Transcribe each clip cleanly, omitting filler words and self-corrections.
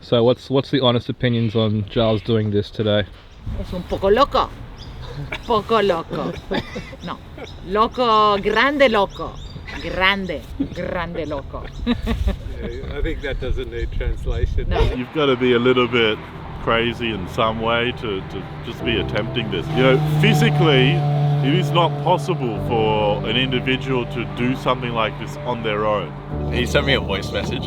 So what's the honest opinions on Giles doing this today? Es un poco loco. Poco loco. No. Loco, grande loco. Grande loco. I think that doesn't need translation. No. You've got to be a little bit crazy in some way to just be attempting this. You know, physically, it is not possible for an individual to do something like this on their own. He sent me a voice message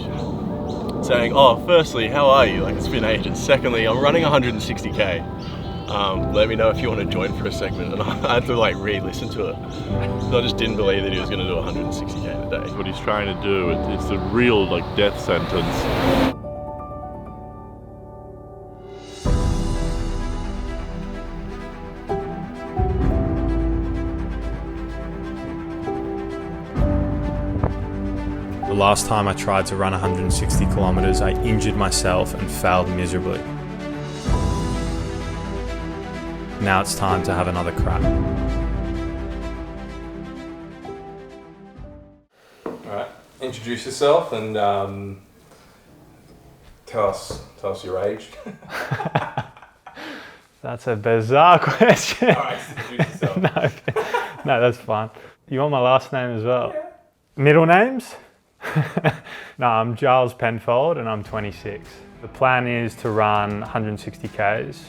saying, oh, firstly, how are you? Like, it's been ages. Secondly, I'm running 160k. Let me know if you want to join for a segment. And I had to like re-listen to it. So I just didn't believe that he was going to do 160k in a day. What he's trying to do, it's a real like death sentence. The last time I tried to run 160 kilometers, I injured myself and failed miserably. Now it's time to have another crack. Alright, introduce yourself and tell us your age. That's a bizarre question. Alright, introduce yourself. No, that's fine. You want my last name as well? Yeah. Middle names? No, I'm Giles Penfold and I'm 26. The plan is to run 160 Ks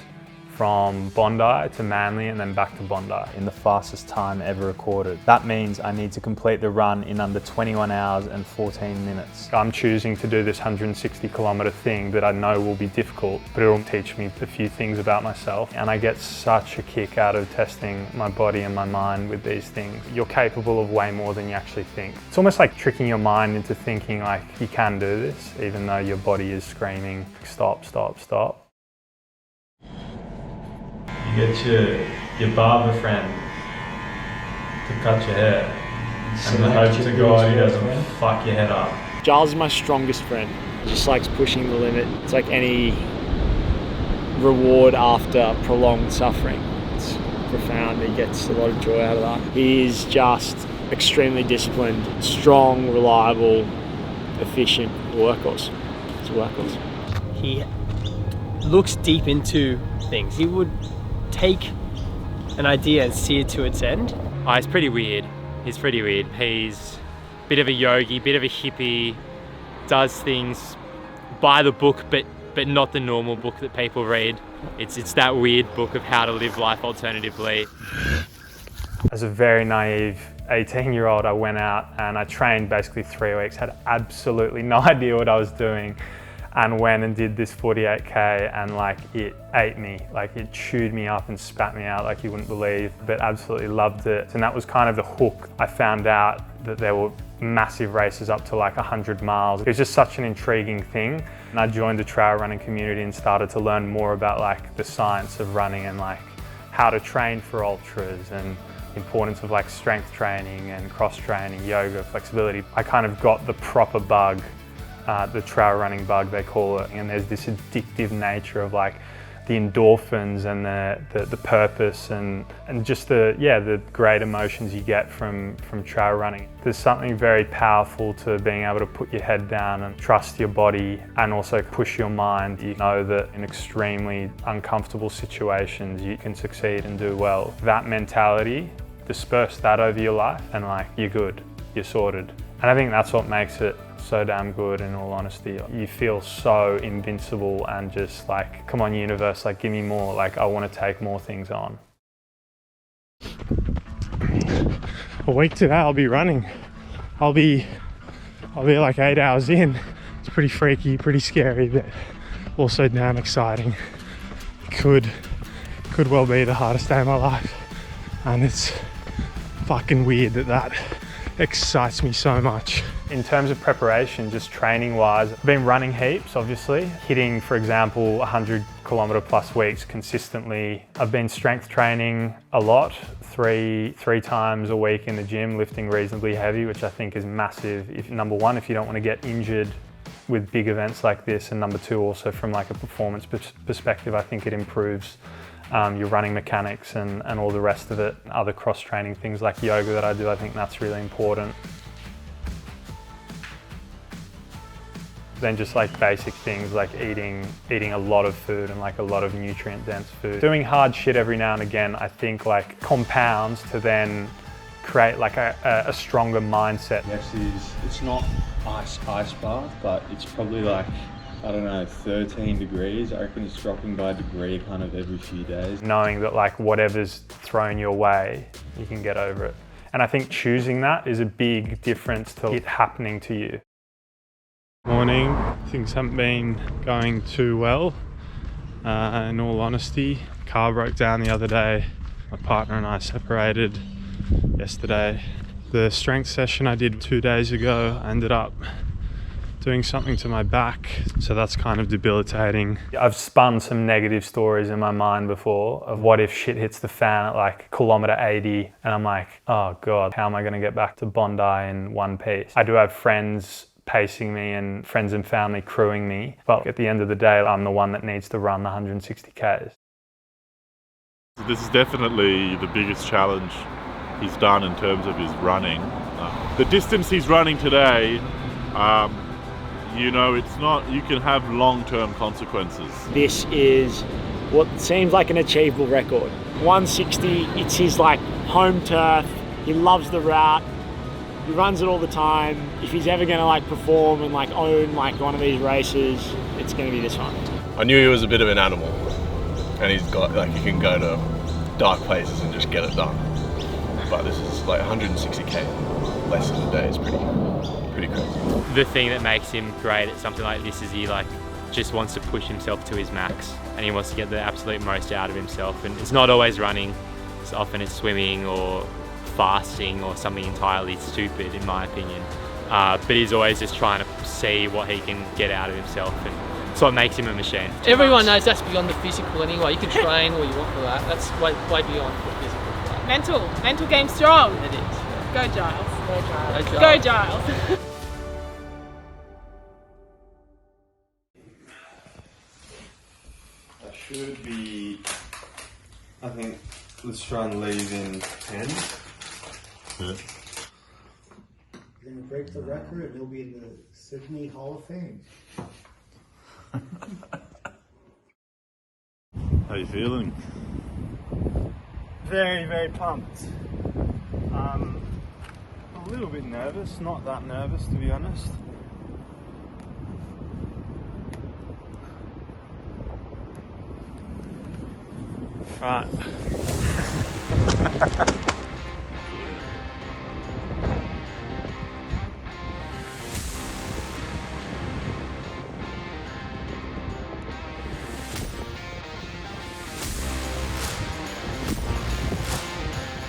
from Bondi to Manly and then back to Bondi in the fastest time ever recorded. That means I need to complete the run in under 21 hours and 14 minutes. I'm choosing to do this 160 kilometer thing that I know will be difficult, but it'll teach me a few things about myself. And I get such a kick out of testing my body and my mind with these things. You're capable of way more than you actually think. It's almost like tricking your mind into thinking like you can do this, even though your body is screaming, stop, stop, stop. You get your barber friend to cut your hair and the hope to God he doesn't fuck your head up. Giles is my strongest friend. He just likes pushing the limit. It's like any reward after prolonged suffering. It's profound. He gets a lot of joy out of that. He is just extremely disciplined, strong, reliable, efficient workhorse. It's a workhorse. He looks deep into things. He would take an idea and see it to its end. Oh, he's pretty weird. He's a bit of a yogi, bit of a hippie, does things by the book, but not the normal book that people read. It's that weird book of how to live life alternatively. As a very naive 18-year-old, I went out and I trained basically 3 weeks, had absolutely no idea what I was doing, and went and did this 48k and like it ate me, like it chewed me up and spat me out like you wouldn't believe, but absolutely loved it. And that was kind of the hook. I found out that there were massive races up to like 100 miles. It was just such an intriguing thing. And I joined the trail running community and started to learn more about like the science of running and like how to train for ultras and the importance of like strength training and cross training, yoga, flexibility. I kind of got the proper bug. The trail running bug they call it, and there's this addictive nature of like the endorphins and the purpose and just the great emotions you get from trail running. There's something very powerful to being able to put your head down and trust your body and also push your mind. You know that in extremely uncomfortable situations you can succeed and do well. That mentality, disperse that over your life and like you're good, you're sorted. And I think that's what makes it so damn good, in all honesty. You feel so invincible and just like, come on universe, like give me more, like I want to take more things on. A week today I'll be running. I'll be like 8 hours in. It's pretty freaky, pretty scary, but also damn exciting. Could well be the hardest day of my life. And it's fucking weird that excites me so much. In terms of preparation, just training wise, I've been running heaps, obviously. Hitting, for example, 100 kilometer plus weeks consistently. I've been strength training a lot, three times a week in the gym, lifting reasonably heavy, which I think is massive. Number one, if you don't want to get injured with big events like this, and number two, also from like a performance perspective, I think it improves your running mechanics and all the rest of it. Other cross-training things like yoga that I do, I think that's really important. Then just like basic things like eating a lot of food and like a lot of nutrient dense food. Doing hard shit every now and again, I think like compounds to then create like a stronger mindset. Actually, it's not ice bath, but it's probably like, I don't know, 13 degrees. I reckon it's dropping by a degree kind of every few days. Knowing that like whatever's thrown your way, you can get over it. And I think choosing that is a big difference to it happening to you. Morning, things haven't been going too well. In all honesty, car broke down the other day. My partner and I separated yesterday. The strength session I did 2 days ago, I ended up doing something to my back, so that's kind of debilitating. I've spun some negative stories in my mind before of what if shit hits the fan at like kilometer 80 and I'm like, oh God, how am I gonna get back to Bondi in one piece? I do have friends pacing me and friends and family crewing me, but at the end of the day, I'm the one that needs to run the 160 Ks. This is definitely the biggest challenge he's done in terms of his running. The distance he's running today, you know, it's not, you can have long-term consequences. This is what seems like an achievable record. 160, it's his like home turf. He loves the route. He runs it all the time. If he's ever gonna like perform and like own like one of these races, it's gonna be this one. I knew he was a bit of an animal, and he's got like, he can go to dark places and just get it done. But this is like 160k less than a day is pretty crazy. The thing that makes him great at something like this is he like just wants to push himself to his max, and he wants to get the absolute most out of himself. And it's not always running, it's often it's swimming or fasting or something entirely stupid in my opinion. But he's always just trying to see what he can get out of himself, and it's what makes him a machine. Everyone knows that's beyond the physical anyway. You can train all you want for that. That's way beyond the physical. Mental game strong. It is. Go Giles. Go Giles. Go Giles. I should be, I think, let's try and leave in 10. Yeah. You're going to break the record and he'll be in the Sydney Hall of Fame. How you feeling? Very, very pumped. A little bit nervous, not that nervous to be honest. Right.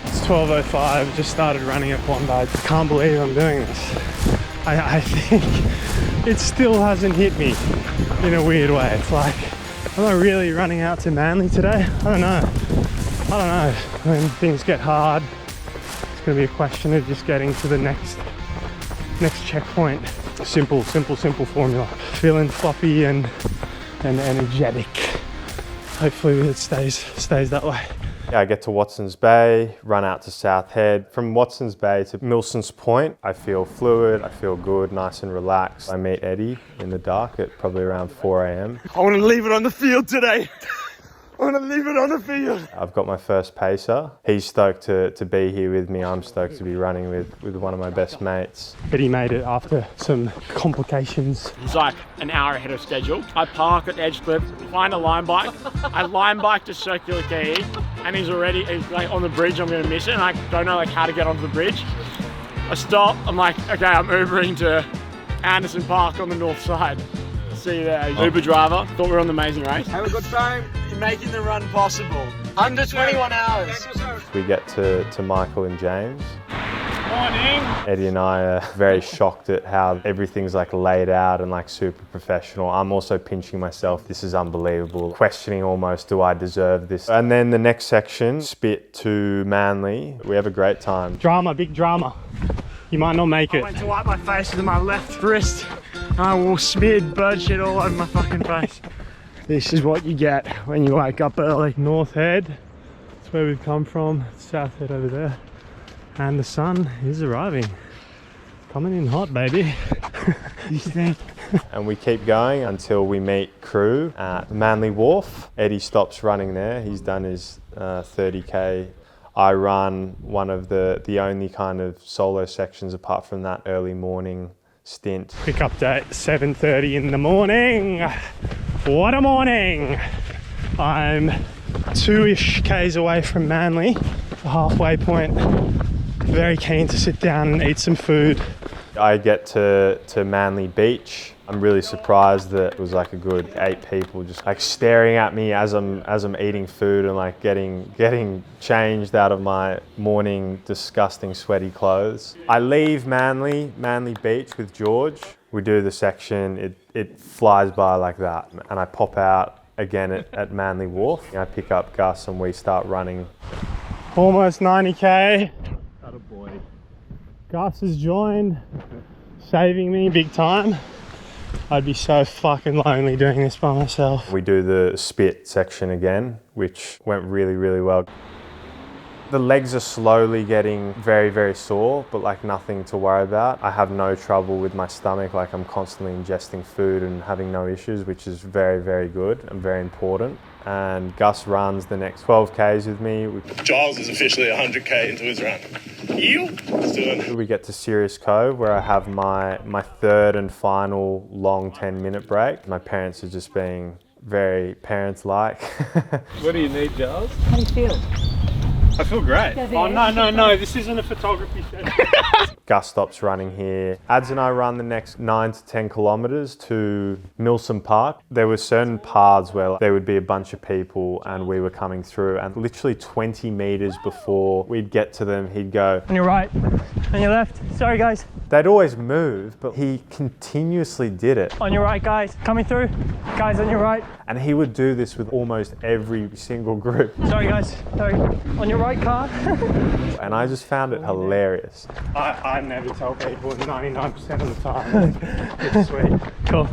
It's 12:05, just started running at Bondi. I can't believe I'm doing this. I think it still hasn't hit me in a weird way. It's like, am I really running out to Manly today? I don't know. When things get hard, it's going to be a question of just getting to the next checkpoint. Simple formula. Feeling floppy and energetic. Hopefully it stays that way. Yeah, I get to Watson's Bay, run out to South Head. From Watson's Bay to Milson's Point, I feel fluid, I feel good, nice and relaxed. I meet Eddie in the dark at probably around 4 a.m. I want to leave it on the field today. I want to leave it on the field. I've got my first pacer. He's stoked to be here with me. I'm stoked to be running with one of my best mates. Eddie made it after some complications. He's like an hour ahead of schedule. I park at Edge Cliff, find a line bike. I line bike to Circular Quay, and he's like on the bridge. I'm going to miss it, and I don't know like how to get onto the bridge. I stop. I'm like, okay, I'm Ubering to Anderson Park on the north side. See you there. Uber driver. Thought we were on the amazing race. Have a good time in making the run possible. Under 21 hours. We get to Michael and James. Morning. Eddie and I are very shocked at how everything's like laid out and like super professional. I'm also pinching myself. This is unbelievable. Questioning almost, do I deserve this? And then the next section, Spit to Manly. We have a great time. Drama, big drama. You might not make it. I went to wipe my face with my left wrist. I wore smeared bird shit all over my fucking face. This is what you get when you wake up early. North Head, that's where we've come from. South Head over there. And the sun is arriving. Coming in hot, baby. You think And we keep going until we meet crew at Manly Wharf. Eddie stops running there. He's done his 30k. I run one of the only kind of solo sections apart from that early morning stint. Quick update, 7:30 in the morning. What a morning! I'm 2-ish k's away from Manly, the halfway point. Very keen to sit down and eat some food. I get to Manly Beach. I'm really surprised that it was like a good 8 people just like staring at me as I'm eating food and like getting changed out of my morning disgusting sweaty clothes. I leave Manly Beach with George. We do the section, it flies by like that, and I pop out again at Manly Wharf. I pick up Gus and we start running. Almost 90k. Attaboy. Gus has joined, saving me big time. I'd be so fucking lonely doing this by myself. We do the spit section again, which went really, really well. The legs are slowly getting very, very sore, but like nothing to worry about. I have no trouble with my stomach, like I'm constantly ingesting food and having no issues, which is very, very good and very important. And Gus runs the next 12Ks with me. Giles is officially 100k into his run. Let's do it. We get to Sirius Cove where I have my third and final long 10-minute break. My parents are just being very parents-like. What do you need, Giles? How do you feel? I feel great. Oh no, this isn't a photography session. Gus stops running here. Ads and I run the next 9 to 10 kilometres to Milsom Park. There were certain paths where there would be a bunch of people and we were coming through, and literally 20 metres before we'd get to them, he'd go, On your right, on your left. Sorry guys. They'd always move, but he continuously did it. On your right guys, coming through. Guys on your right. And he would do this with almost every single group. Sorry guys, sorry. On your right car. And I just found it hilarious. I never tell people 99% of the time. It's sweet. Cool.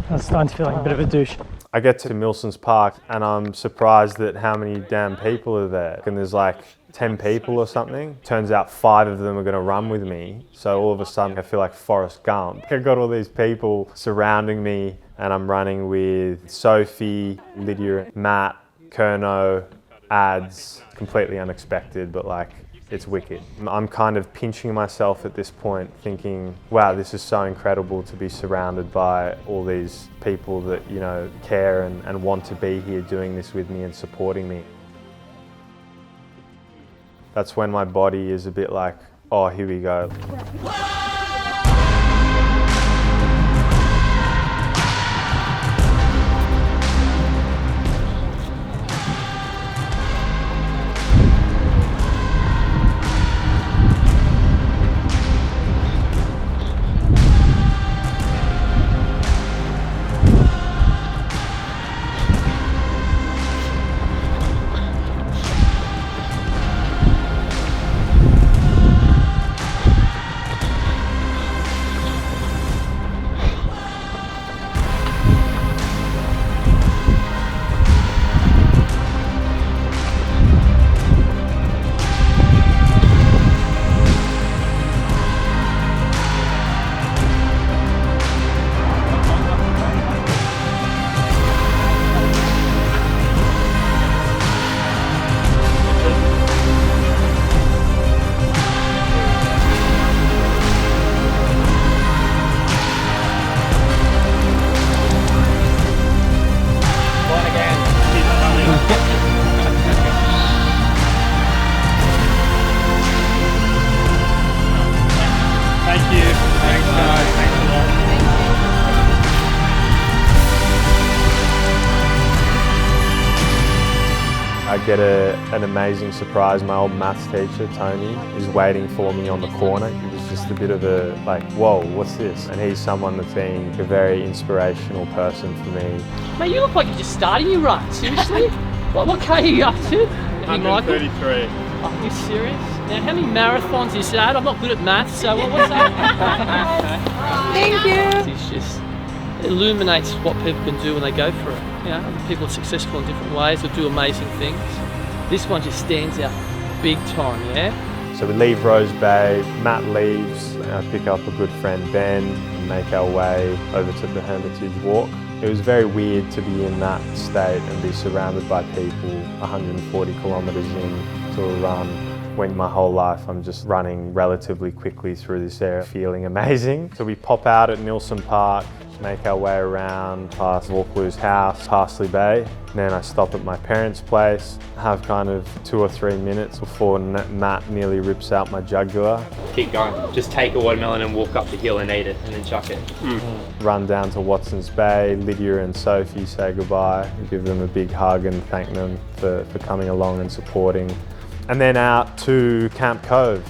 I was starting to feel like a bit of a douche. I get to Milson's Park and I'm surprised at how many damn people are there. And there's like 10 people or something. Turns out 5 of them are gonna run with me. So all of a sudden I feel like Forrest Gump. I've got all these people surrounding me and I'm running with Sophie, Lydia, Matt, Kerno, Ads. Completely unexpected, but like, it's wicked. I'm kind of pinching myself at this point thinking, wow, this is so incredible to be surrounded by all these people that, you know, care and want to be here doing this with me and supporting me. That's when my body is a bit like, oh, here we go. I get an amazing surprise. My old maths teacher, Tony, is waiting for me on the corner. It was just a bit of a like, whoa, what's this? And he's someone that's been a very inspirational person for me. Mate, you look like you're just starting your run. Seriously? what K are you up to? 133. Are you serious? Now, how many marathons is that? I'm not good at maths, so what's that? Thank you. It's just illuminates what people can do when they go for it. You know, people are successful in different ways, they'll do amazing things. This one just stands out big time, yeah? So we leave Rose Bay, Matt leaves, I pick up a good friend Ben and make our way over to the Hermitage Walk. It was very weird to be in that state and be surrounded by people 140 kilometres in to a run when my whole life I'm just running relatively quickly through this area, feeling amazing. So we pop out at Nilsson Park, make our way around past Walkloo's house, Parsley Bay. And then I stop at my parents' place, have kind of 2 or 3 minutes before Matt nearly rips out my jugular. Keep going. Just take a watermelon and walk up the hill and eat it and then chuck it. Run down to Watson's Bay, Lydia and Sophie say goodbye, give them a big hug and thank them for coming along and supporting. And then out to Camp Cove.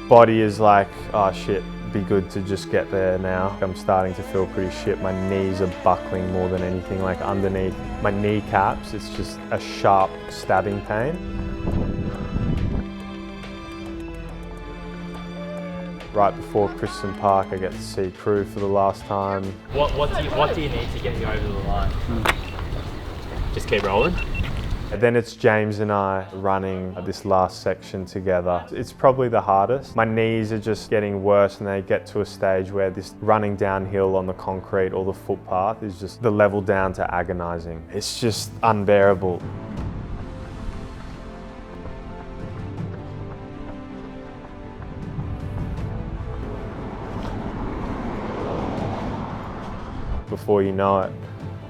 Body is like, oh shit, be good to just get there now. I'm starting to feel pretty shit. My knees are buckling more than anything, like underneath my kneecaps, it's just a sharp stabbing pain. Right before Kristen Park, I get to see crew for the last time. What do you need to get you over the line? Just keep rolling. And then it's James and I running this last section together. It's probably the hardest. My knees are just getting worse and they get to a stage where this running downhill on the concrete or the footpath is just the level down to agonizing. It's just unbearable. Before you know it,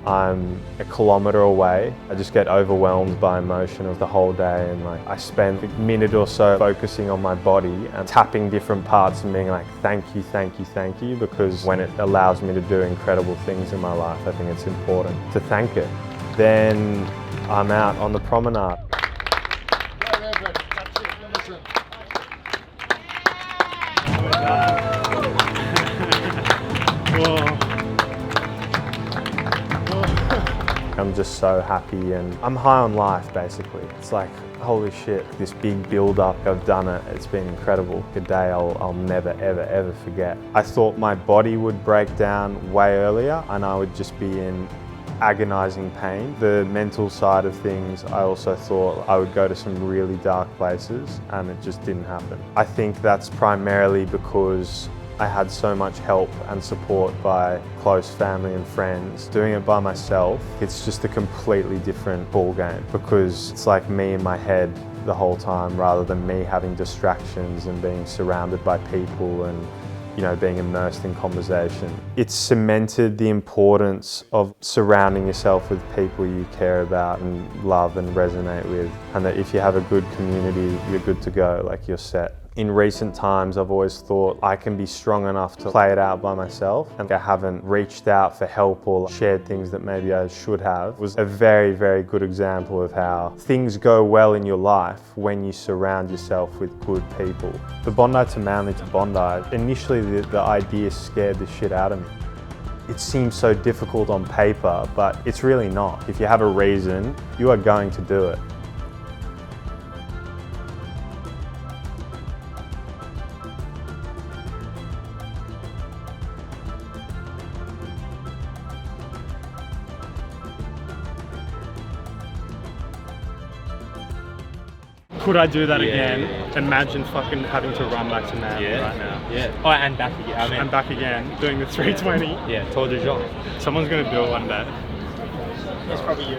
I'm a kilometre away. I just get overwhelmed by emotion of the whole day, and like I spend a minute or so focusing on my body and tapping different parts and being like, thank you, thank you, thank you, because when it allows me to do incredible things in my life, I think it's important to thank it. Then I'm out on the promenade. I'm just so happy and I'm high on life basically. It's like, holy shit, this big build up, I've done it, it's been incredible. A day I'll never ever ever forget. I thought my body would break down way earlier and I would just be in agonizing pain. The mental side of things, I also thought I would go to some really dark places and it just didn't happen. I think that's primarily because I had so much help and support by close family and friends. Doing it by myself, it's just a completely different ball game because it's like me in my head the whole time rather than me having distractions and being surrounded by people and, you know, being immersed in conversation. It's cemented the importance of surrounding yourself with people you care about and love and resonate with, and that if you have a good community, you're good to go, like you're set. In recent times, I've always thought I can be strong enough to play it out by myself, and I haven't reached out for help or shared things that maybe I should have. It was a very, very good example of how things go well in your life when you surround yourself with good people. The Bondi to Manly to Bondi, initially the idea scared the shit out of me. It seems so difficult on paper, but it's really not. If you have a reason, you are going to do it. Could I do that again? Imagine fucking having to run back to Manly right now. Yeah. Oh, and back again. I mean, and back again, doing the 320. Yeah, Tour de Jean. Someone's gonna do it one day. It's probably you.